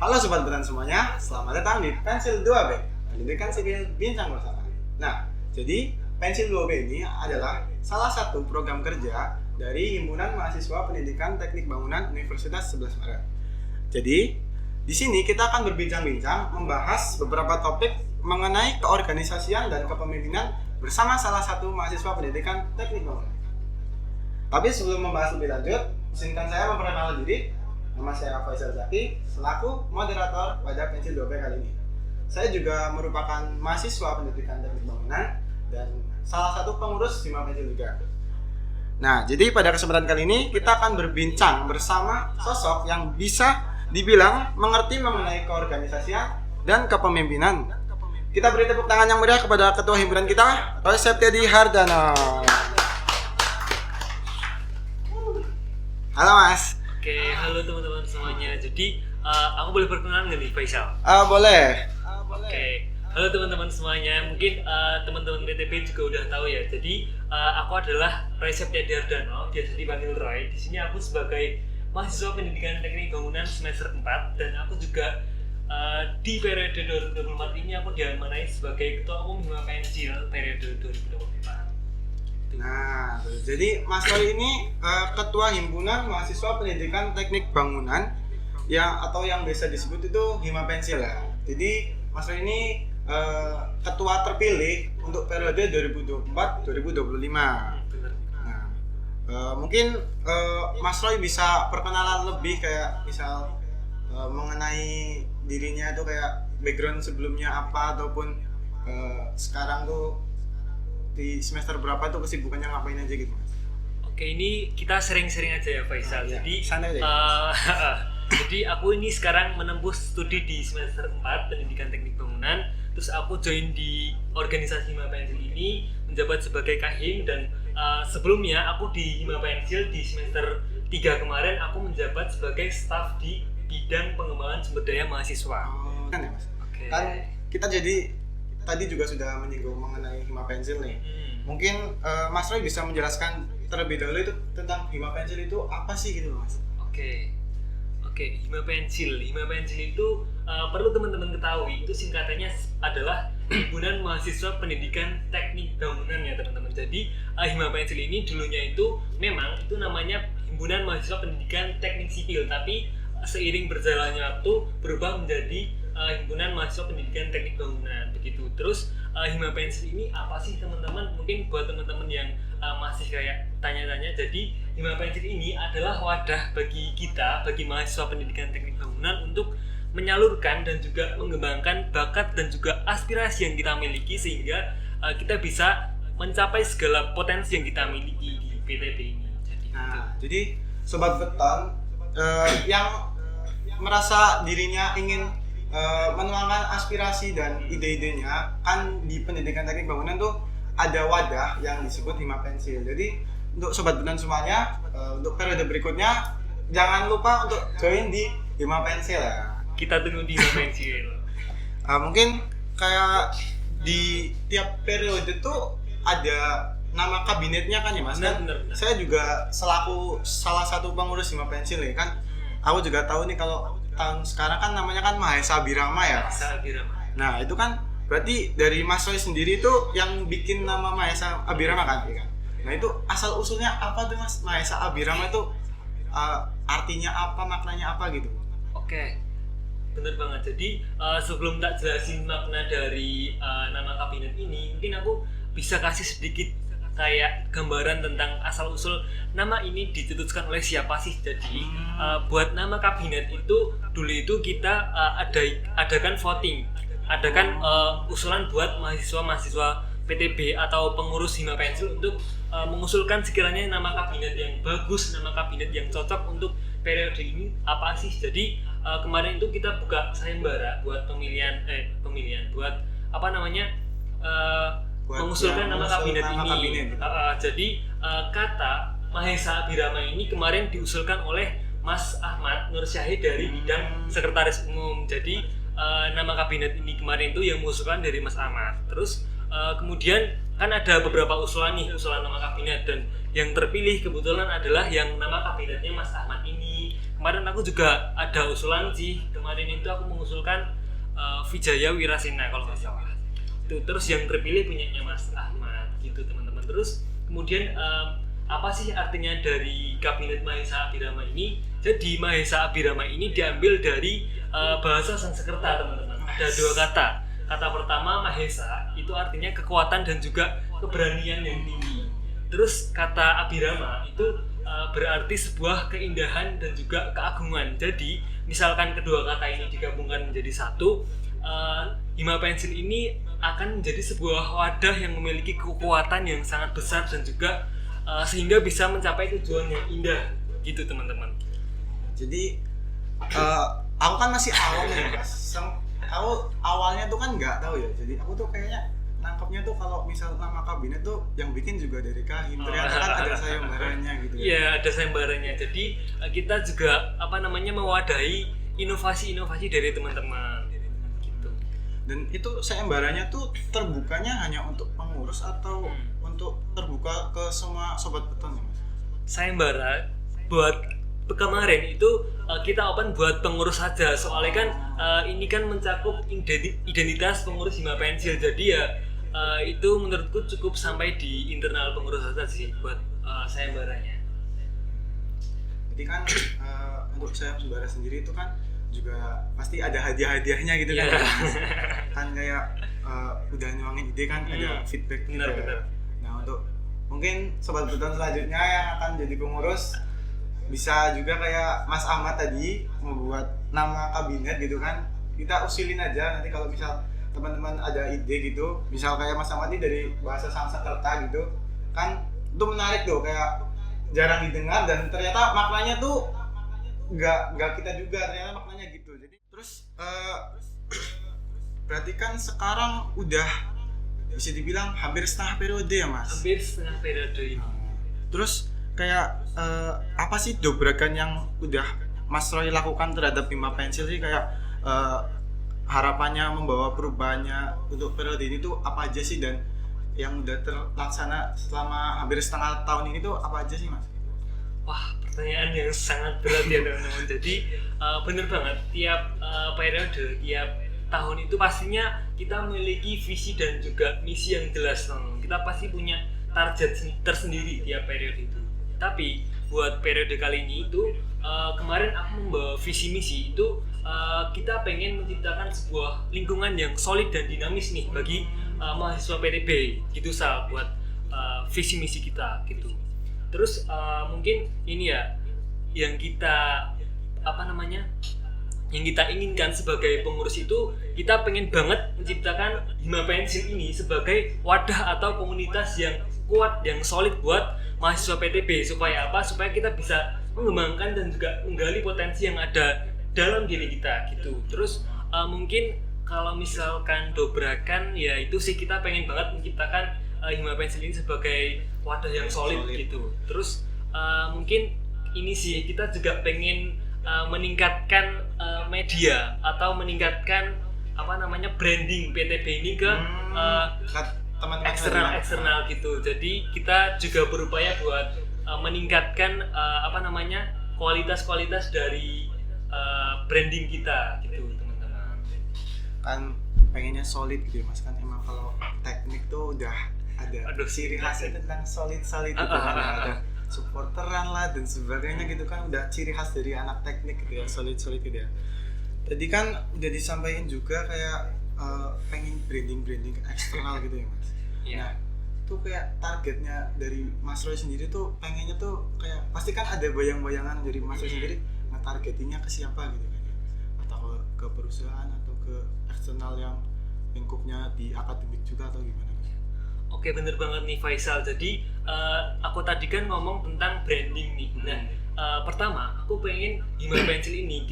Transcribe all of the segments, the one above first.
Halo Sobat Beran semuanya, selamat datang di Pensil 2B, pendidikan sipil bincang bersama. Nah, jadi Pensil 2B ini adalah salah satu program kerja dari Himpunan Mahasiswa Pendidikan Teknik Bangunan Universitas 11 Maret. Jadi, di sini kita akan berbincang-bincang membahas beberapa topik mengenai keorganisasian dan kepemimpinan bersama salah satu mahasiswa pendidikan teknik bangunan. Tapi sebelum membahas lebih lanjut, izinkan saya memperkenalkan diri. Nama saya Faisal Zaki, selaku moderator pada Pensil 2B kali ini. Saya juga merupakan mahasiswa pendidikan teknik bangunan dan salah satu pengurus Hima Pensil juga. Nah, jadi pada kesempatan kali ini kita akan berbincang bersama sosok yang bisa dibilang mengerti mengenai keorganisasian dan kepemimpinan. Kita beri tepuk tangan yang meriah kepada Ketua Himpunan kita, Roy Septiadi Hardana. Halo Mas. Oke, halo teman-teman semuanya. Jadi, aku boleh perkenalan nggak nih, Faisal? Boleh. Oke, halo teman-teman semuanya. Mungkin teman-teman PTP juga udah tahu ya. Jadi, aku adalah Roy Septiadi Hardana, biasa dipanggil Roy. Di sini aku sebagai mahasiswa pendidikan teknik bangunan semester 4 dan aku juga di periode 2024 ini aku diamanai sebagai Ketua Umum Hima Pensil periode 2024. Nah, jadi Mas Roy ini Ketua Himpunan Mahasiswa Pendidikan Teknik Bangunan yang biasa disebut itu Hima Pensil ya. Jadi Mas Roy ini ketua terpilih untuk periode 2024-2025. Nah, mungkin Mas Roy bisa perkenalan lebih kayak misal mengenai dirinya itu kayak background sebelumnya apa ataupun sekarang tuh di semester berapa tuh kesibukannya ngapain aja gitu Mas? Oke, ini kita sering-sering aja ya Faisal. Jadi santai aja. Jadi aku ini sekarang menempuh studi di semester 4 pendidikan teknik bangunan. Terus aku join di organisasi Hima Pensil ini menjabat sebagai Kahim dan sebelumnya aku di Hima Pensil di semester 3 kemarin aku menjabat sebagai staf di bidang pengembangan sumber daya mahasiswa. Kan ya Mas? Oke. Kan kita jadi tadi juga sudah menyinggung mengenai Hima Pensil nih. Mungkin Mas Roy bisa menjelaskan terlebih dahulu itu tentang Hima Pensil itu apa sih gitu Mas? Oke, Hima Pensil itu perlu teman-teman ketahui itu singkatannya adalah Himpunan Mahasiswa Pendidikan Teknik Bangunan ya teman-teman. Jadi Hima Pensil ini dulunya itu memang itu namanya Himpunan Mahasiswa Pendidikan Teknik Sipil, tapi seiring berjalannya waktu berubah menjadi Himpunan Mahasiswa Pendidikan Teknik Bangunan begitu. Terus Hima Pensil ini apa sih teman-teman? Mungkin buat teman-teman yang masih kayak tanya-tanya, jadi Hima Pensil ini adalah wadah bagi kita, bagi mahasiswa pendidikan teknik bangunan untuk menyalurkan dan juga mengembangkan bakat dan juga aspirasi yang kita miliki sehingga kita bisa mencapai segala potensi yang kita miliki di PTB ini. Jadi Sobat Beton yang merasa dirinya ingin menuangkan aspirasi dan ide-idenya, kan di pendidikan teknik bangunan tuh ada wadah yang disebut Hima Pensil. Jadi untuk Sobat Beton semuanya, untuk periode berikutnya jangan lupa untuk join di Hima Pensil ya. Kita tunggu di Hima Pensil. Mungkin kayak di tiap periode tuh ada nama kabinetnya kan ya Mas? Benar. Saya juga selaku salah satu pengurus Hima Pensil ya kan. Aku juga tahu nih kalau tahun sekarang kan namanya kan Mahesa Abirama ya. Mahesa Abirama. Nah, itu kan berarti dari Mas Roy sendiri itu yang bikin nama Mahesa Abirama kan? Nah, itu asal usulnya apa tuh Mas? Mahesa Abirama itu artinya apa, maknanya apa gitu? Oke. Bener banget. Jadi sebelum tak jelasin makna dari nama kabinet ini, mungkin aku bisa kasih sedikit kayak gambaran tentang asal usul nama ini dicetuskan oleh siapa sih. Jadi buat nama kabinet itu dulu itu kita adakan voting, adakan usulan buat mahasiswa PTB atau pengurus Hima Pensil untuk mengusulkan sekiranya nama kabinet yang bagus, nama kabinet yang cocok untuk periode ini apa sih. Jadi kemarin itu kita buka sayembara buat pemilihan buat apa namanya mengusulkan nama kabinet ini. Jadi kata Mahesa Abirama ini kemarin diusulkan oleh Mas Ahmad Nur Syahid dari bidang sekretaris umum. Jadi nama kabinet ini kemarin itu yang mengusulkan dari Mas Ahmad. Terus kemudian kan ada beberapa usulan nama kabinet dan yang terpilih kebetulan adalah yang nama kabinetnya Mas Ahmad ini. kemarin aku juga ada usulan sih. Kemarin itu aku mengusulkan Wijaya Wirasena kalau nggak salah. Tuh, terus yang terpilih punyanya Mas Ahmad gitu teman-teman. Terus kemudian apa sih artinya dari Kabinet Mahesa Abhirama ini? Jadi Mahesa Abhirama ini diambil dari bahasa Sanskerta teman-teman. Ada 2 kata. Kata pertama Mahesa itu artinya kekuatan dan juga keberanian yang tinggi. Terus kata Abhirama itu berarti sebuah keindahan dan juga keagungan. Jadi misalkan kedua kata ini digabungkan menjadi satu, Hima Pensil ini akan menjadi sebuah wadah yang memiliki kekuatan yang sangat besar dan juga sehingga bisa mencapai tujuan yang indah gitu teman-teman. Jadi aku kan masih awam ya Mas. Aku awalnya tuh kan nggak tahu ya. Jadi aku tuh kayaknya nangkepnya tuh kalau misal nama kabinet tuh yang bikin juga dari Kahim. Ternyata kan ada sayembaranya gitu ya. Iya, ada sayembaranya. Jadi kita juga mewadahi inovasi-inovasi dari teman-teman gitu. Dan itu sayembaranya tuh terbukanya hanya untuk pengurus atau untuk terbuka ke semua sobat beton ya Mas? Sayembara buat kemarin itu kita open buat pengurus saja, soalnya kan ini kan mencakup identitas pengurus Hima Pensil, jadi ya itu menurutku cukup sampai di internal pengurus saja sih buat sayembaranya. Jadi kan untuk sayembara sendiri itu kan juga pasti ada hadiah-hadiahnya gitu kan. Kan kayak udah nyuangin ide kan ada feedback gitu. Benar. Nah untuk mungkin sobat beton selanjutnya yang akan jadi pengurus bisa juga kayak Mas Ahmad tadi membuat nama kabinet gitu kan, kita usilin aja nanti kalau misal teman-teman ada ide gitu, misal kayak Mas Ahmad ini dari bahasa Sanskerta gitu kan, itu menarik tuh, kayak jarang didengar dan ternyata maknanya tuh nggak kita juga, ternyata maknanya gitu. Jadi terus berarti kan sekarang udah bisa dibilang hampir setengah periode ya Mas? Hampir setengah periode ini. Terus kayak apa sih dobrakan yang udah Mas Roy lakukan terhadap Hima Pensil sih, kayak harapannya membawa perubahannya untuk periode ini tuh apa aja sih, dan yang udah terlaksana selama hampir setengah tahun ini tuh apa aja sih Mas? Wah, pertanyaan yang sangat berat ya teman-teman. Jadi bener banget, tiap periode, tiap tahun itu pastinya kita memiliki visi dan juga misi yang jelas teman-teman. Kita pasti punya target tersendiri tiap periode itu. Tapi buat periode kali ini itu kemarin aku membawa visi misi itu, kita pengen menciptakan sebuah lingkungan yang solid dan dinamis nih bagi mahasiswa PTB gitu Sal, buat visi misi kita gitu. Terus mungkin ini ya yang kita yang kita inginkan sebagai pengurus itu, kita pengen banget menciptakan Hima Pensil ini sebagai wadah atau komunitas yang kuat, yang solid buat mahasiswa PTB. Supaya apa? Supaya kita bisa mengembangkan dan juga menggali potensi yang ada dalam diri kita gitu. Terus mungkin kalau misalkan dobrakan ya itu sih, kita pengen banget menciptakan Hima Pensil ini sebagai wadah yang solid gitu. Terus mungkin ini sih, kita juga pengen meningkatkan media atau meningkatkan branding PTB ini ke eksternal gitu. Jadi kita juga berupaya buat meningkatkan kualitas dari branding kita gitu teman-teman. Kan pengennya solid gitu Mas, kan emang kalau teknik tuh udah ada ciri khasnya tentang solid gitu kan, ada supporteran lah dan sebagainya gitu kan, udah ciri khas dari anak teknik gitu ya, solid gitu ya. Tadi kan udah disampaikan juga kayak pengen branding eksternal gitu ya Mas. Nah itu kayak targetnya dari Mas Roy sendiri tuh pengennya tuh kayak pasti kan ada bayang-bayangan dari Mas Roy sendiri nge-targetingnya ke siapa gitu kan ya, atau ke perusahaan atau ke eksternal yang lingkupnya di akademik juga atau gimana? Oke, bener banget nih Faisal. Jadi aku tadi kan ngomong tentang branding nih. Nah, pertama aku pengen Hima Pensil ini,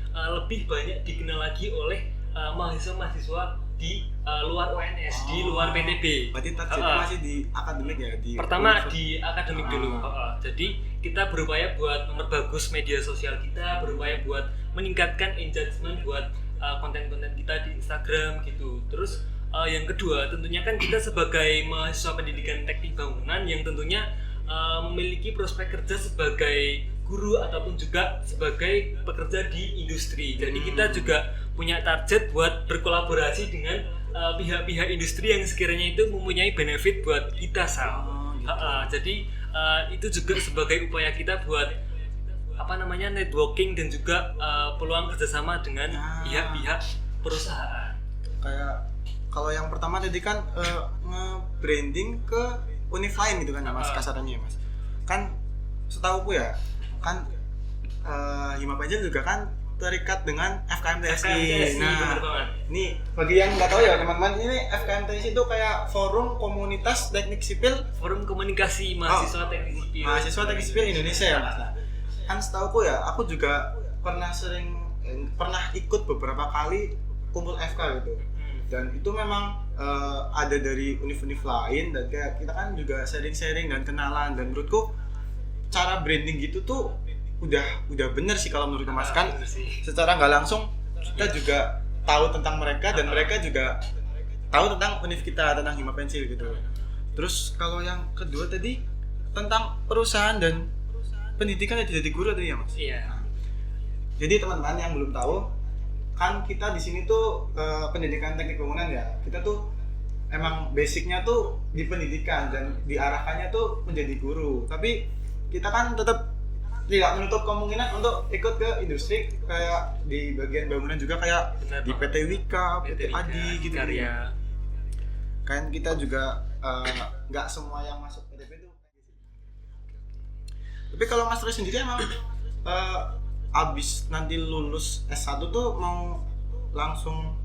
lebih banyak dikenal lagi oleh mahasiswa-mahasiswa di luar UNS, di luar PTB. Berarti targetnya masih di akademik ya? Pertama di akademik dulu. Jadi kita berupaya buat memperbagus media sosial kita, berupaya buat meningkatkan engagement buat konten-konten kita di Instagram gitu. Terus yang kedua tentunya kan kita sebagai mahasiswa pendidikan teknik bangunan yang tentunya memiliki prospek kerja sebagai guru ataupun juga sebagai pekerja di industri. Jadi kita juga punya target buat berkolaborasi dengan pihak-pihak industri yang sekiranya itu mempunyai benefit buat kita Sal. Jadi itu juga sebagai upaya kita buat networking dan juga peluang kerjasama dengan pihak-pihak perusahaan. Kayak kalau yang pertama tadi kan nge-branding ke univ lain gitu kan Mas, kasarannya Mas. Kan setahuku ya, kan Hima Pencil juga kan terikat dengan FKM-TSI. Nah, ini bagi yang nggak tahu ya teman-teman, ini FKM-TSI itu kayak forum komunitas teknik sipil, forum komunikasi mahasiswa teknik sipil. Mahasiswa teknik sipil Indonesia ya Mas. Nah, kan setahuku ya, aku juga pernah ikut beberapa kali kumpul FK gitu. Dan itu memang ada dari univ-univ lain, dan kayak kita kan juga sharing-sharing dan kenalan, dan menurutku cara branding gitu tuh udah bener sih kalau menurut Mas, kan secara nggak langsung kita juga tahu tentang mereka dan mereka juga tahu tentang univ kita, tentang Hima Pencil gitu. Terus kalau yang kedua tadi tentang perusahaan dan pendidikan jadi guru tadi ya Mas. Iya. Jadi teman-teman yang belum tahu, kan kita di sini tuh pendidikan teknik bangunan ya, kita tuh emang basicnya tuh di pendidikan dan diarahkannya tuh menjadi guru. Tapi kita kan tetap tidak menutup kemungkinan untuk ikut ke industri kayak di bagian bangunan juga, kayak di PT Wika, PT Adi gitu. Karya. Kan kita juga nggak semua yang masuk PTP itu. Tapi kalau Mas Roy sendiri emang abis nanti lulus S1 tuh mau langsung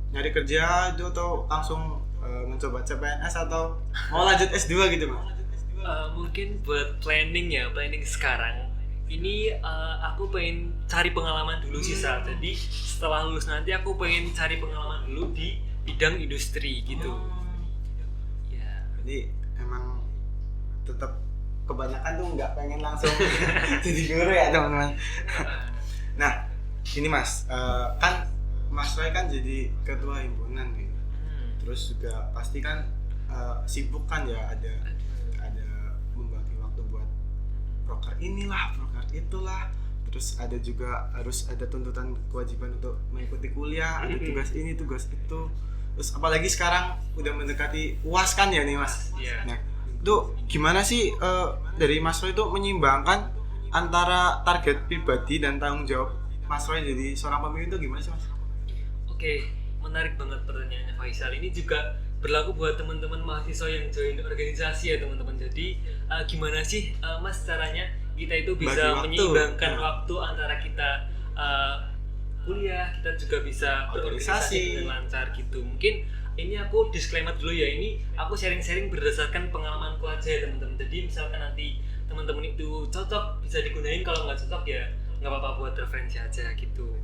nyari kerja itu atau langsung mencoba CPNS atau mau lanjut S2 gitu Mas? Mungkin buat planning sekarang ini aku pengen cari pengalaman dulu sih Sal. Jadi setelah lulus nanti aku pengen cari pengalaman dulu di bidang industri gitu. Ya. Jadi emang tetap kebanyakan tuh nggak pengen langsung jadi guru ya teman-teman. Nah ini Mas, kan Mas Roy kan jadi ketua himpunan nih. Terus juga pasti kan sibuk kan ya, ada membagi waktu buat proker inilah, proker itulah. Terus ada juga harus ada tuntutan kewajiban untuk mengikuti kuliah, ada tugas ini, tugas itu. Terus apalagi sekarang udah mendekati UAS kan ya nih Mas. Yeah. Nah, itu gimana sih dari Mas Roy itu menyeimbangkan antara target pribadi dan tanggung jawab Mas Roy jadi seorang pemimpin itu gimana sih Mas? Oke, menarik banget pertanyaannya Faisal. Ini juga berlaku buat teman-teman mahasiswa yang join organisasi ya teman-teman. Jadi gimana sih Mas caranya kita itu bisa menyeimbangkan waktu antara kita kuliah, kita juga bisa berorganisasi dengan lancar gitu. Mungkin ini aku disclaimer dulu ya, ini aku sharing-sharing berdasarkan pengalamanku aja ya teman-teman. Jadi misalkan nanti teman-teman itu cocok bisa digunain, kalau nggak cocok ya nggak apa-apa, buat referensi aja gitu.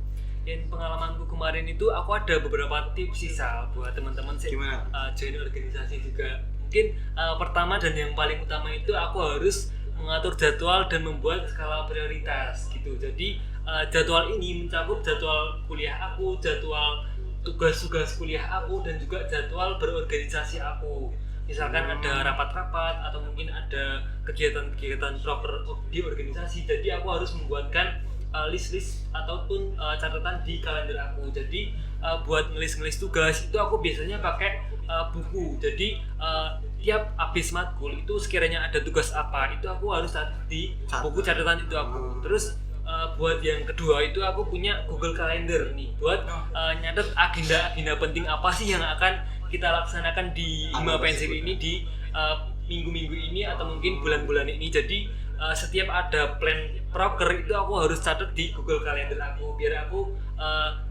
Dan pengalamanku kemarin itu aku ada beberapa tips sih Sal buat teman-teman join organisasi juga. Mungkin pertama dan yang paling utama itu aku harus mengatur jadwal dan membuat skala prioritas gitu. Jadi jadwal ini mencakup jadwal kuliah aku, jadwal tugas-tugas kuliah aku, dan juga jadwal berorganisasi aku. Misalkan ada rapat-rapat atau mungkin ada kegiatan-kegiatan proper di organisasi, jadi aku harus membuatkan list-list ataupun catatan di kalender aku. Jadi buat ngelis-ngelis tugas itu aku biasanya pakai buku. Jadi tiap habis matkul itu sekiranya ada tugas apa, itu aku harus catat di buku catatan itu aku. Terus buat yang kedua itu aku punya Google Calendar nih buat nyatet agenda-agenda penting apa sih yang akan kita laksanakan di Hima Pencil ini di minggu-minggu ini atau mungkin bulan-bulan ini. Jadi setiap ada plan proker itu aku harus catat di Google Calendar aku, biar aku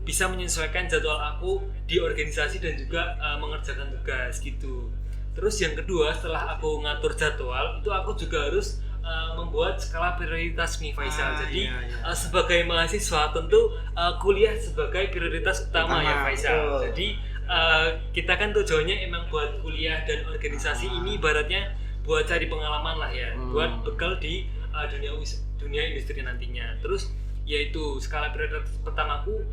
bisa menyesuaikan jadwal aku di organisasi dan juga mengerjakan tugas gitu. Terus yang kedua, setelah aku ngatur jadwal itu aku juga harus membuat skala prioritas nih Faisal. Jadi sebagai mahasiswa tentu kuliah sebagai prioritas utama ya Faisal. Jadi kita kan tujuannya emang buat kuliah dan organisasi ini ibaratnya buat cari pengalaman lah ya, buat bekal di dunia industri nantinya. Terus yaitu skala prioritas pertamaku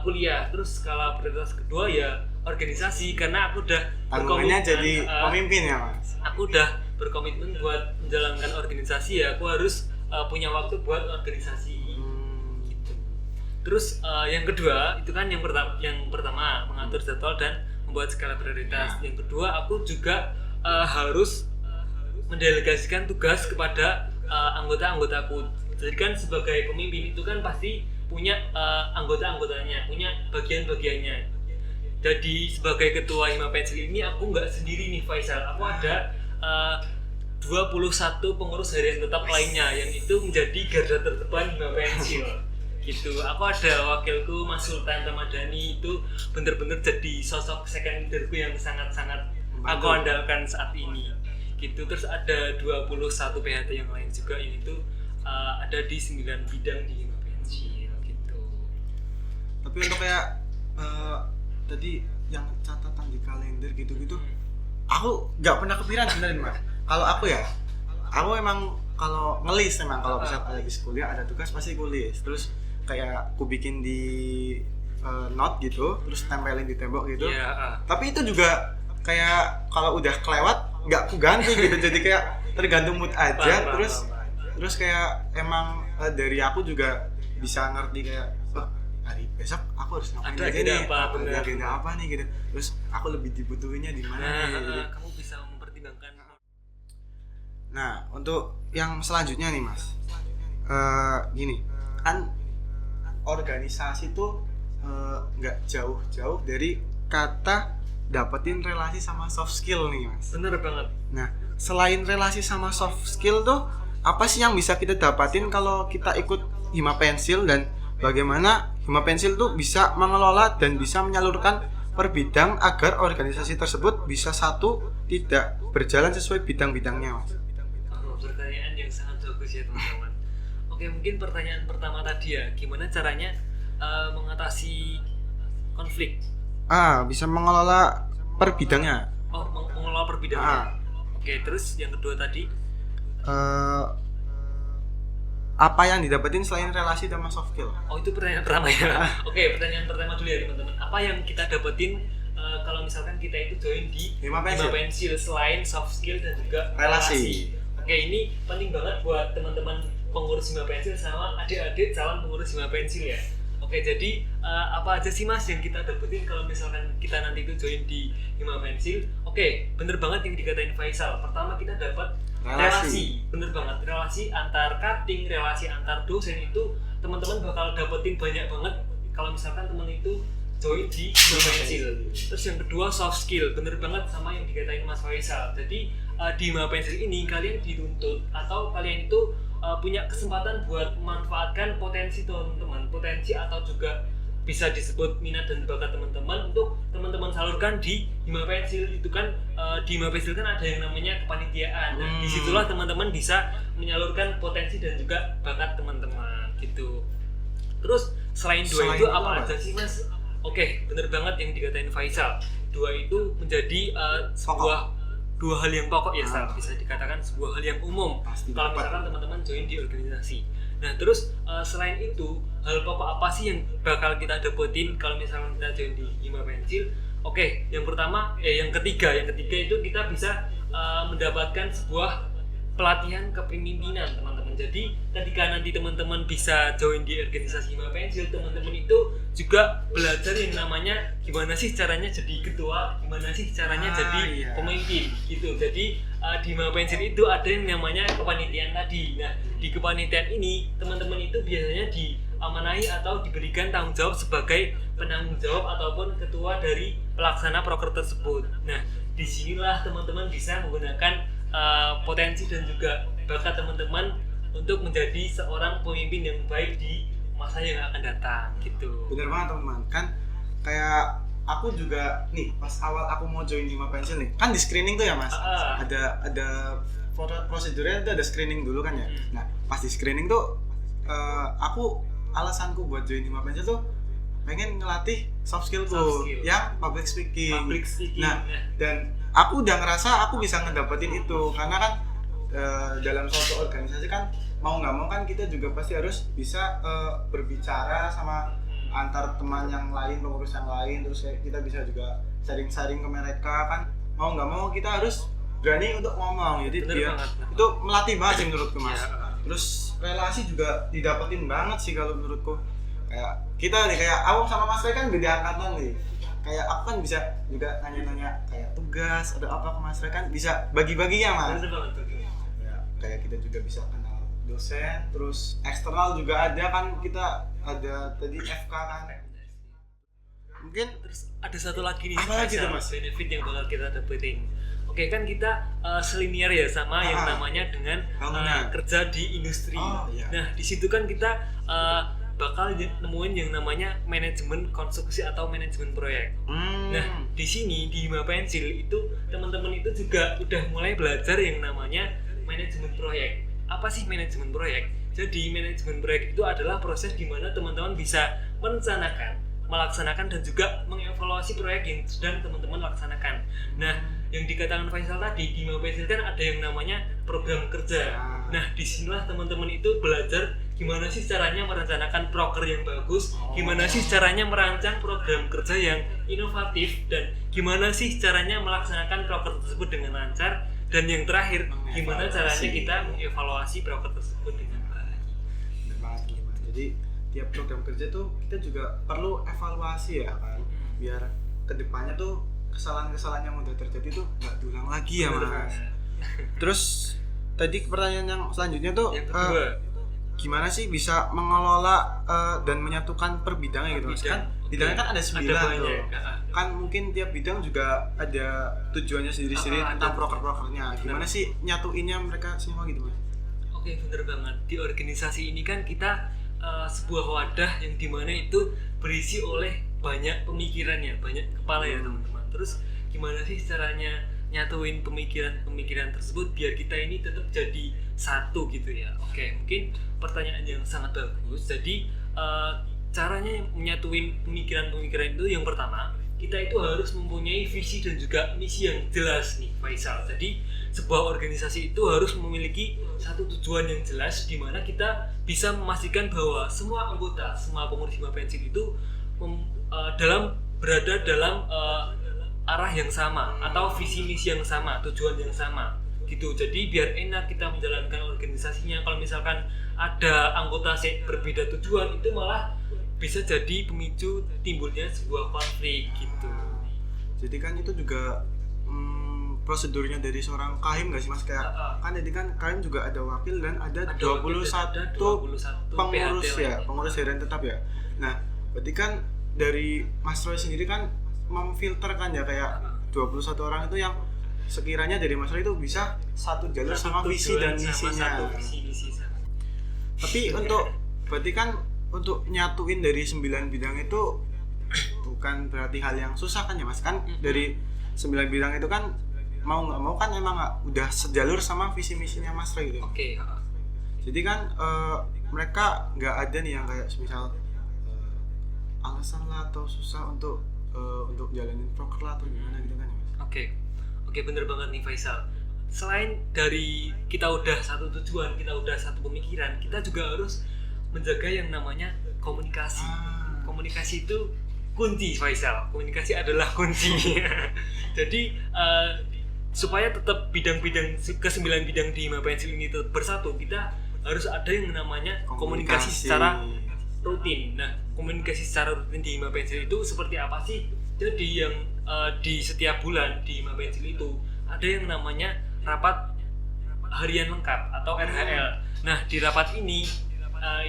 kuliah, terus skala prioritas kedua ya organisasi, karena aku udah berkomitmen jadi pemimpin ya Mas. Aku udah berkomitmen buat menjalankan organisasi ya, aku harus punya waktu buat organisasi gitu. Terus yang kedua itu kan yang pertama mengatur jadwal dan membuat skala prioritas. Yang kedua aku juga harus mendelegasikan tugas kepada anggota-anggotaku. Jadi kan sebagai pemimpin itu kan pasti punya anggota-anggotanya, punya bagian-bagiannya. Jadi sebagai ketua Hima Pensil ini aku nggak sendiri nih Faisal, aku ada 21 pengurus harian tetap lainnya yang itu menjadi garda terdepan Hima Pensil gitu. Aku ada wakilku Mas Sultan Ramadhani, itu bener-bener jadi sosok second leaderku yang sangat-sangat aku andalkan saat ini gitu. Terus ada 21 PHT yang lain juga yang itu ada di 9 bidang di Hima Pensil gitu. Tapi untuk kayak tadi yang catatan di kalender gitu-gitu, aku nggak pernah kepikiran sebenarnya Mas. Kalau aku ya, aku emang kalau ngelis emang kalau misalnya lagi kuliah ada tugas pasti kulis. Terus kayak aku bikin di note gitu, terus tempelin di tembok gitu. Tapi itu juga kayak kalau udah kelewat nggak aku ganti gitu. Jadi kayak tergantung mood aja. Terus kayak emang dari aku juga bisa ngerti kayak hari besok aku harus ngapain aja nih, agenda apa nih gitu. Terus aku lebih dibutuhinnya di mana nih gitu. Kamu bisa mempertimbangkan. Nah, untuk yang selanjutnya nih Mas, gini kan organisasi tuh nggak jauh-jauh dari kata dapetin relasi sama soft skill nih Mas. Bener banget. Nah, selain relasi sama soft skill tuh apa sih yang bisa kita dapatin kalau kita ikut Hima Pensil, dan bagaimana Hima Pensil tuh bisa mengelola dan bisa menyalurkan per bidang agar organisasi tersebut bisa tidak berjalan sesuai bidang-bidangnya Mas? Pertanyaan yang sangat bagus ya teman-teman. Oke, mungkin pertanyaan pertama tadi ya, gimana caranya mengatasi konflik? Bisa mengelola per bidangnya. Mengelola per bidangnya. Oke, terus yang kedua tadi? Apa yang didapetin selain relasi sama soft skill? Itu pertanyaan pertama ya. Oke, pertanyaan pertama dulu ya teman-teman. Apa yang kita dapetin kalau misalkan kita itu join di Hima Pensil selain soft skill dan juga relasi? Oke, ini penting banget buat teman-teman pengurus Hima Pensil sama adik-adik calon pengurus Hima Pensil ya. Oke, jadi apa aja sih Mas yang kita dapetin kalau misalkan kita nanti itu join di Hima Pensil? Oke, bener banget yang dikatain Faisal. Pertama kita dapat relasi, bener banget, relasi antar cutting, relasi antar dosen itu teman-teman bakal dapetin banyak banget kalau misalkan teman itu join di Hima Pensil. Terus yang kedua soft skill, bener banget sama yang dikatain Mas Faisal. Jadi di Hima Pensil ini kalian dituntut atau kalian itu punya kesempatan buat memanfaatkan potensi teman-teman, potensi atau juga bisa disebut minat dan bakat teman-teman untuk teman-teman salurkan di Hima Pensil. Itu kan di Hima Pensil kan ada yang namanya kepanitiaan. Nah, disitulah teman-teman bisa menyalurkan potensi dan juga bakat teman-teman gitu. Terus selain dua itu apa aja sih Mas? Oke, bener banget yang dikatain Faisal. Dua itu menjadi dua hal yang pokok ya, bisa dikatakan sebuah hal yang umum kalau misalkan teman-teman join di organisasi. Nah, terus selain itu, hal pokok apa sih yang bakal kita dapetin kalau misalkan kita join di Hima Pensil? Oke, yang ketiga itu kita bisa mendapatkan sebuah pelatihan kepemimpinan teman-teman. Jadi ketika nanti teman-teman bisa join di organisasi Hima Pensil, teman-teman itu juga belajar yang namanya gimana sih caranya jadi ketua, gimana sih caranya jadi pemimpin gitu. Jadi di Hima Pensil itu ada yang namanya kepanitiaan tadi. Nah, di kepanitiaan ini teman-teman itu biasanya diamanahi atau diberikan tanggung jawab sebagai penanggung jawab ataupun ketua dari pelaksana proker tersebut. Nah, disinilah teman-teman bisa menggunakan potensi dan juga bakat teman-teman untuk menjadi seorang pemimpin yang baik di masa yang akan datang gitu. Bener banget teman-teman, kan kayak aku juga nih pas awal aku mau join Hima Pensil nih, kan di screening tuh ya Mas. Ada prosedurnya itu ada screening dulu kan ya. Nah, pas di screening tuh alasanku buat join Hima Pensil tuh pengen ngelatih soft skillku yang public speaking. Nah, dan aku udah ngerasa aku bisa ngedapetin itu karena kan dalam suatu organisasi kan mau nggak mau kan kita juga pasti harus bisa berbicara sama antar teman yang lain, pengurus yang lain, terus kita bisa juga sharing-sharing ke mereka kan, mau nggak mau kita harus berani untuk ngomong. Jadi itu melatih banget sih menurutku Mas. Terus relasi juga didapetin banget sih kalau menurutku. Kayak kita nih, kayak aku sama Mas Ray kan beda angkatan nih. Kayak aku kan bisa juga nanya-nanya kayak tugas atau apa ke Mas Ray, kan bisa bagi-baginya Mas. Bener banget tuh. Ya, kayak kita juga bisa kenal dosen, terus eksternal juga ada kan, kita ada tadi FK kan. Mungkin Terus ada satu lagi nih, apa lagi tuh, Mas? benefit yang bakal kita dapetin. Oke, kan kita selinier ya sama yang namanya dengan bangunan. kerja di industri. Oh, iya. Nah, di situ kan kita bakal nemuin yang namanya manajemen konstruksi atau manajemen proyek. Nah, di sini di Hima Pensil itu teman-teman itu juga udah mulai belajar yang namanya manajemen proyek. Apa sih manajemen proyek? Jadi manajemen proyek itu adalah proses di mana teman-teman bisa merencanakan, melaksanakan dan juga mengevaluasi proyek yang sedang teman-teman laksanakan. Nah, yang dikatakan Faisal tadi di Hima Pensil kan ada yang namanya program kerja. Nah, disinilah teman-teman itu belajar gimana sih caranya merencanakan proker yang bagus, gimana sih caranya merancang program kerja yang inovatif, dan gimana sih caranya melaksanakan proker tersebut dengan lancar, dan yang terakhir gimana caranya kita mengevaluasi proker tersebut dengan baik. Bener banget gimana. Jadi tiap program kerja tuh kita juga perlu evaluasi ya kan, biar kedepannya tuh kesalahan-kesalahan yang udah terjadi tuh nggak diulang lagi ya Mas. Terus tadi pertanyaan yang selanjutnya tuh Yang kedua, gimana sih bisa mengelola dan menyatukan per bidangnya gitu Mas? Kan bidangnya kan ada 9 tuh. Kan mungkin tiap bidang juga ada tujuannya sendiri-sendiri tentang proker-prokernya. Gimana sih nyatuinnya mereka semua gitu Mas? Oke, bener banget. Di organisasi ini kan kita sebuah wadah yang dimana itu berisi oleh banyak pemikiran ya, banyak kepala ya teman-teman. Terus gimana sih caranya nyatuin pemikiran-pemikiran tersebut biar kita ini tetap jadi satu gitu ya. Oke, mungkin pertanyaan yang sangat bagus. Jadi caranya menyatuin pemikiran-pemikiran itu yang pertama, kita itu harus mempunyai visi dan juga misi yang jelas nih Faisal. Jadi sebuah organisasi itu harus memiliki satu tujuan yang jelas, di mana kita bisa memastikan bahwa semua anggota, semua pengurus Hima Pensil itu berada dalam arah yang sama atau visi misi yang sama, tujuan yang sama gitu. Jadi biar enak kita menjalankan organisasinya. Kalau misalkan ada anggota berbeda tujuan, itu malah bisa jadi pemicu timbulnya sebuah konflik gitu. Jadi kan itu juga prosedurnya dari seorang kahim nggak sih Mas? Kayak kan jadi kan kahim juga ada wakil dan ada 21 pengurus ya, pengurus harian tetap ya. Nah, berarti kan dari Mas Roy sendiri kan memfilter kan ya, kayak 21 orang itu yang sekiranya dari Mas Roy itu bisa satu jalur sama visi dan misinya. Tapi untuk berarti kan untuk nyatuin dari 9 bidang itu bukan berarti hal yang susah kan ya Mas? Kan dari 9 bidang itu kan mau nggak mau kan emang udah sejalur sama visi misinya Mas Roy gitu. Oke. Jadi kan mereka nggak ada nih yang kayak misal alasan lah atau susah untuk jalanin proker lah atau gimana gitu kan ya Mas? Oke, bener banget nih Faisal. Selain dari kita udah satu tujuan, kita udah satu pemikiran, kita juga harus menjaga yang namanya komunikasi. Komunikasi itu kunci Faisal. Komunikasi adalah kunci. Jadi supaya tetap bidang-bidang ke-9 bidang di Hima Pensil ini tetap bersatu, kita harus ada yang namanya komunikasi secara rutin. Nah, komunikasi secara rutin di Hima Pensil itu seperti apa sih? Jadi yang di setiap bulan di Hima Pensil itu ada yang namanya rapat harian lengkap atau RHL. Nah, di rapat ini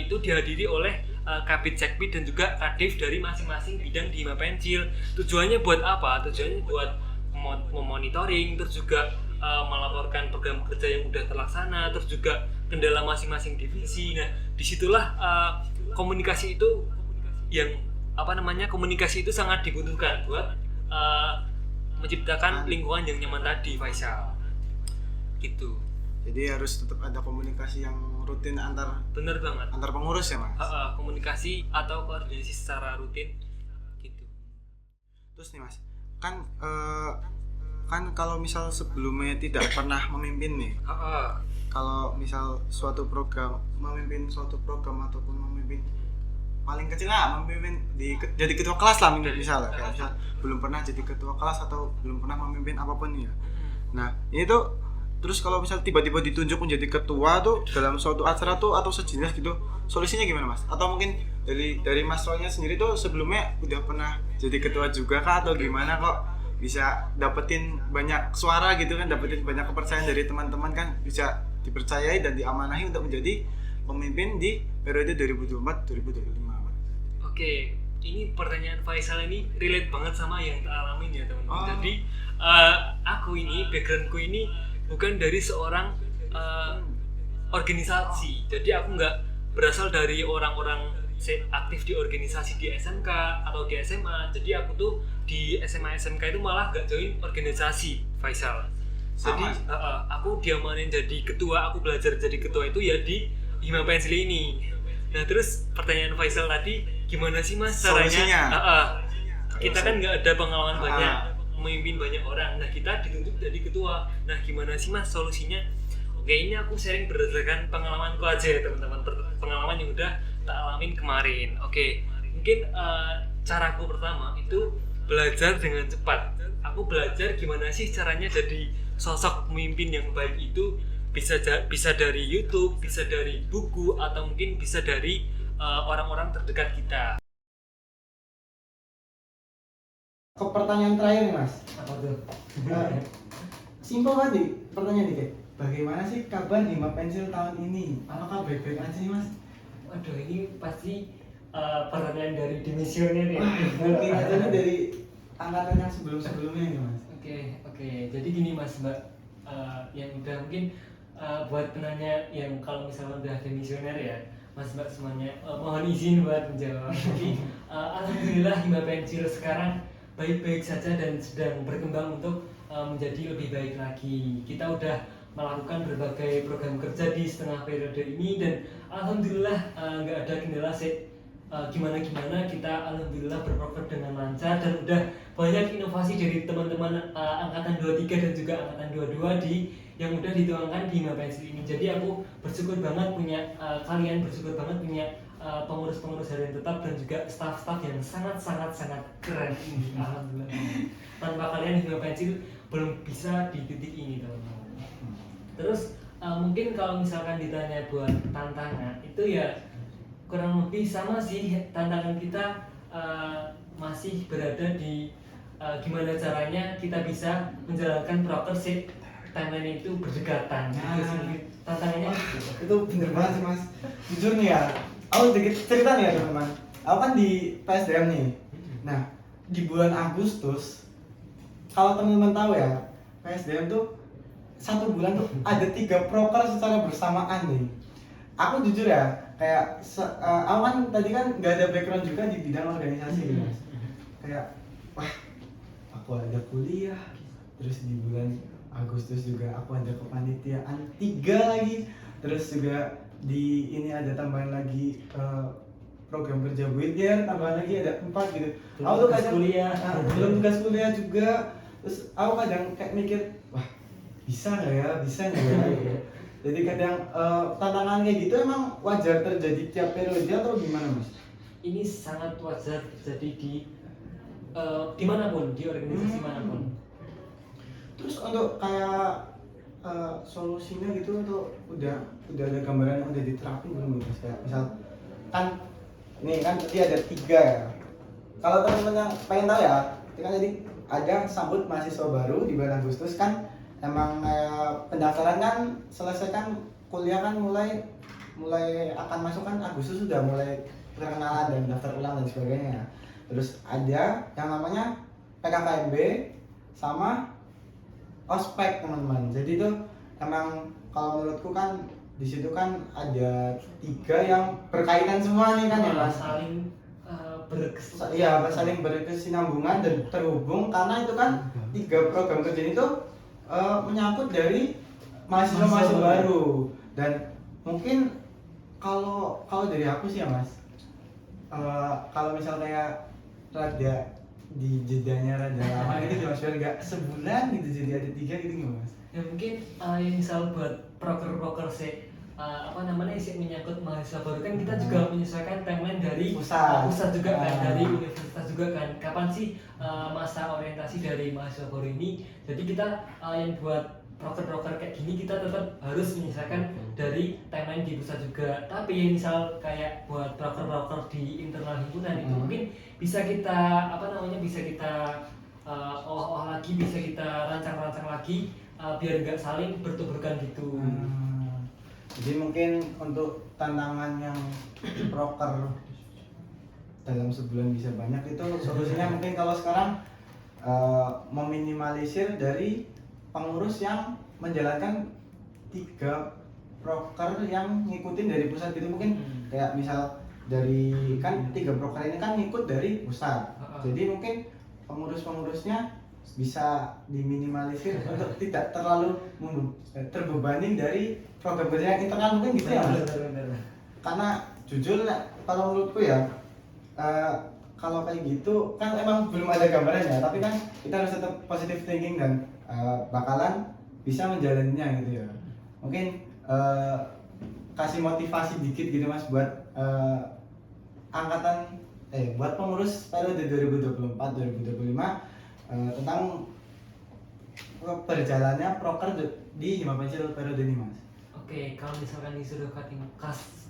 itu dihadiri oleh Kabid Sekbid dan juga Kadif dari masing-masing bidang di Hima Pensil. Tujuannya buat apa? Tujuannya buat memonitoring, terus juga melaporkan program kerja yang udah terlaksana, terus juga kendala masing-masing divisi. Nah, disitulah komunikasi itu yang komunikasi itu sangat dibutuhkan buat menciptakan lingkungan yang nyaman tadi, Faisal. Gitu. Jadi harus tetap ada komunikasi yang rutin antar pengurus ya Mas? Komunikasi atau koordinasi secara rutin gitu. Terus nih Mas, kan kalau misal sebelumnya tidak pernah memimpin nih, kalau misal memimpin suatu program ataupun memimpin paling kecil lah, memimpin jadi ketua kelas lah misalnya, kayak misal belum pernah jadi ketua kelas atau belum pernah memimpin apapun ya. Nah ini tuh Terus kalau misal tiba-tiba ditunjuk menjadi ketua tuh dalam suatu acara tuh atau sejenis gitu, solusinya gimana Mas? Atau mungkin dari Mas Roynya sendiri tuh sebelumnya udah pernah jadi ketua juga kah atau gimana kok bisa dapetin banyak suara gitu kan, dapetin banyak kepercayaan dari teman-teman kan, bisa dipercayai dan diamanahi untuk menjadi pemimpin di periode 2024-2025. Oke, ini pertanyaan Faisal ini relate banget sama yang tak alamin ya teman-teman. Oh. Jadi aku ini, backgroundku ini bukan dari seorang organisasi. Jadi aku nggak berasal dari orang-orang aktif di organisasi di SMK atau di SMA. Jadi aku tuh di SMA SMK itu malah nggak join organisasi, Faisal. Jadi aku diamanin jadi ketua, aku belajar jadi ketua itu ya di Hima Pensil ini. Nah terus pertanyaan Faisal tadi, gimana sih Mas caranya? Kita kan nggak ada pengalaman banyak memimpin banyak orang. Nah kita ditunjuk jadi ketua. Nah gimana sih Mas solusinya? Oke, ini aku sharing berdasarkan pengalamanku aja ya teman-teman, pengalaman yang udah tak alamin kemarin. Oke, mungkin caraku pertama itu belajar dengan cepat. Aku belajar gimana sih caranya jadi sosok pemimpin yang baik itu, bisa dari YouTube, bisa dari buku, atau mungkin bisa dari orang-orang terdekat kita. Ke pertanyaan terakhir nih Mas. Apa tuh? Simpel banget nih pertanyaan nih kayak, bagaimana sih kabar Hima Pensil tahun ini? Apakah baik-baik aja nih Mas? Waduh, ini pasti pertanyaan dari dimisioner ya. Mungkin aja nih dari angkatan yang sebelum-sebelumnya nih Mas. Oke. Jadi gini Mas Mbak, yang udah mungkin buat penanya yang kalau misalnya udah dimisioner ya, Mas Mbak semuanya mohon izin buat menjawab. Jadi alhamdulillah Hima Pensil sekarang baik-baik saja dan sedang berkembang untuk menjadi lebih baik lagi. Kita udah melakukan berbagai program kerja di setengah periode ini dan alhamdulillah nggak ada kendala gimana kita alhamdulillah berprogres dengan lancar dan udah banyak inovasi dari teman-teman angkatan 23 dan juga angkatan 22 yang udah dituangkan di Hima Pensil ini. Jadi aku bersyukur banget punya kalian, bersyukur banget punya pengurus-pengurus harian tetap dan juga staff-staff yang sangat keren ini. Alhamdulillah. Tanpa kalian Hima Pensil belum bisa di titik ini teman-teman. Terus mungkin kalau misalkan ditanya buat tantangan itu ya kurang lebih sama sih, tantangan kita masih berada di gimana caranya kita bisa menjalankan proker timeline itu berdekatan. Gitu sih tantangannya. Itu bener banget sih Mas. Jujur nih ya, aku sedikit cerita nih ya teman-teman. Aku kan di PSDM nih. Nah, di bulan Agustus, kalau teman-teman tahu ya, PSDM tuh 1 bulan tuh ada 3 proker secara bersamaan nih. Aku jujur ya, kayak aku kan tadi kan nggak ada background juga di bidang organisasi gitu Mas. Kayak wah, aku ada kuliah, terus di bulan Agustus juga aku ada kepanitiaan 3 lagi, terus juga di ini ada tambahan lagi program kerja Buityer, tambahan lagi ada 4 gitu. Aku tuh kadang kuliah, belum tugas kuliah juga. Terus aku kadang kayak mikir, wah bisa nggak ya. Jadi kadang tantangan kayak gitu emang wajar terjadi tiap periode atau gimana Mas? Ini sangat wajar terjadi di dimanapun, di organisasi manapun. Terus untuk kayak solusinya gitu tuh udah ada gambaran yang udah diterapin belum Mas? Kayak misal kan nih kan tadi ada 3 ya. Kalau teman-teman yang pengen tahu ya, itu kan jadi ada sambut mahasiswa baru di bulan Agustus kan. Emang pendaftaran kan selesai kan, kuliah kan mulai akan masuk kan Agustus, sudah mulai perkenalan dan daftar ulang dan sebagainya. Terus ada yang namanya PKKMB sama ospek teman-teman. Jadi itu emang kalau menurutku kan di situ kan ada 3 yang berkaitan semua nih kan ya Mas. Saling berkesinambungan dan terhubung karena itu kan 3 program kerja itu menyangkut dari mahasiswa baru. Dan mungkin kalau dari aku sih ya Mas, kalau misal kayak rada di jedanya rada lama gitu Mas, biar nggak sebulan gitu jadi ada 3 gitu nggak Mas? Ya mungkin yang misal buat proker menyangkut mahasiswa baru kan kita juga menyesuaikan timeline dari pusat juga kan, dari universitas juga kan. Kapan sih masa orientasi dari mahasiswa baru ini? Jadi kita yang buat proker-proker kayak gini kita tetap harus menyelesaikan dari timeline di pusat juga. Tapi misal kayak buat proker-proker di internal himpunan itu mungkin bisa kita bisa kita olah lagi, bisa kita rancang-rancang lagi biar nggak saling bertuburkan gitu. Jadi mungkin untuk tantangan yang proker dalam sebulan bisa banyak itu solusinya mungkin kalau sekarang meminimalisir dari pengurus yang menjalankan 3 proker yang ngikutin dari pusat gitu, mungkin kayak misal dari kan 3 proker ini kan ngikut dari pusat, jadi mungkin pengurus-pengurusnya bisa diminimalisir untuk tidak terlalu terbebani dari program kerja yang internal mungkin gitu ya Mas? Karena jujur kalau menurutku ya kalau kayak gitu kan emang belum ada gambarannya, tapi kan kita harus tetap positive thinking dan bakalan bisa menjalannya gitu ya. Mungkin kasih motivasi dikit gitu Mas buat angkatan buat pengurus periode 2024-2025 tentang berjalannya proker di Hima Pensil periode ini Mas. Oke, kalau misalkan disuruh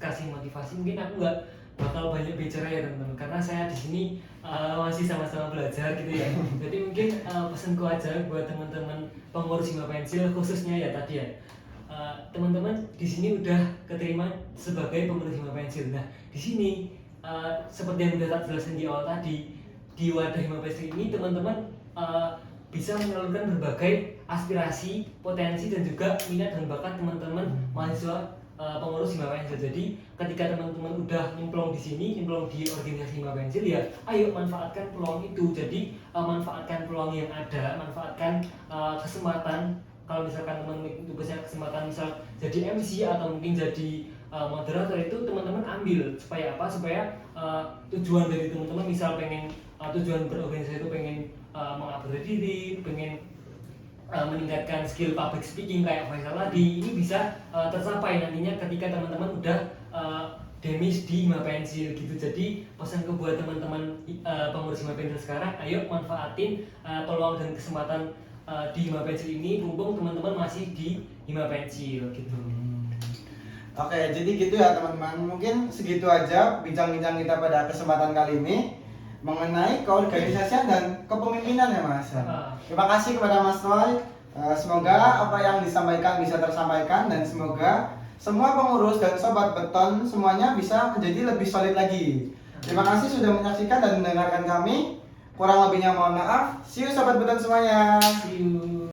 kasih motivasi mungkin aku nggak bakal banyak bicara ya teman-teman, karena saya di sini masih sama-sama belajar gitu ya. Jadi mungkin pesanku aja buat teman-teman pengurus Hima Pensil khususnya ya tadi ya, teman-teman di sini udah keterima sebagai pengurus Hima Pensil. Nah di sini seperti yang udah tak jelasin di awal tadi, di wadah Hima Pensil ini teman-teman bisa menyalurkan berbagai aspirasi, potensi dan juga minat dan bakat teman-teman mahasiswa pengurus Hima Pensil. Jadi ketika teman-teman udah nyemplung di sini, nyemplung di organisasi Hima Pensil ya, ayo manfaatkan peluang itu. Jadi manfaatkan peluang yang ada, manfaatkan kesempatan. Kalau misalkan teman-teman itu punya kesempatan misal jadi MC atau mungkin jadi moderator, itu teman-teman ambil supaya apa? Supaya tujuan dari teman-teman misal pengen tujuan berorganisasi itu pengen mengupgrade diri, pengen meningkatkan skill public speaking kayak Faisal tadi, ini bisa tercapai nantinya ketika teman-teman udah demis di Hima Pensil gitu. Jadi pesanku buat teman-teman pengurus Hima Pensil sekarang, ayo manfaatin peluang dan kesempatan di Hima Pensil ini, mumpung teman-teman masih di Hima Pensil gitu. Oke, jadi gitu ya teman-teman. Mungkin segitu aja bincang-bincang kita pada kesempatan kali ini mengenai keorganisasian dan kepemimpinan ya Mas. Terima kasih kepada Mas Roy. Semoga apa yang disampaikan bisa tersampaikan dan semoga semua pengurus dan sobat beton semuanya bisa menjadi lebih solid lagi. Terima kasih sudah menyaksikan dan mendengarkan kami. Kurang lebihnya mohon maaf. See you sobat beton semuanya. See you.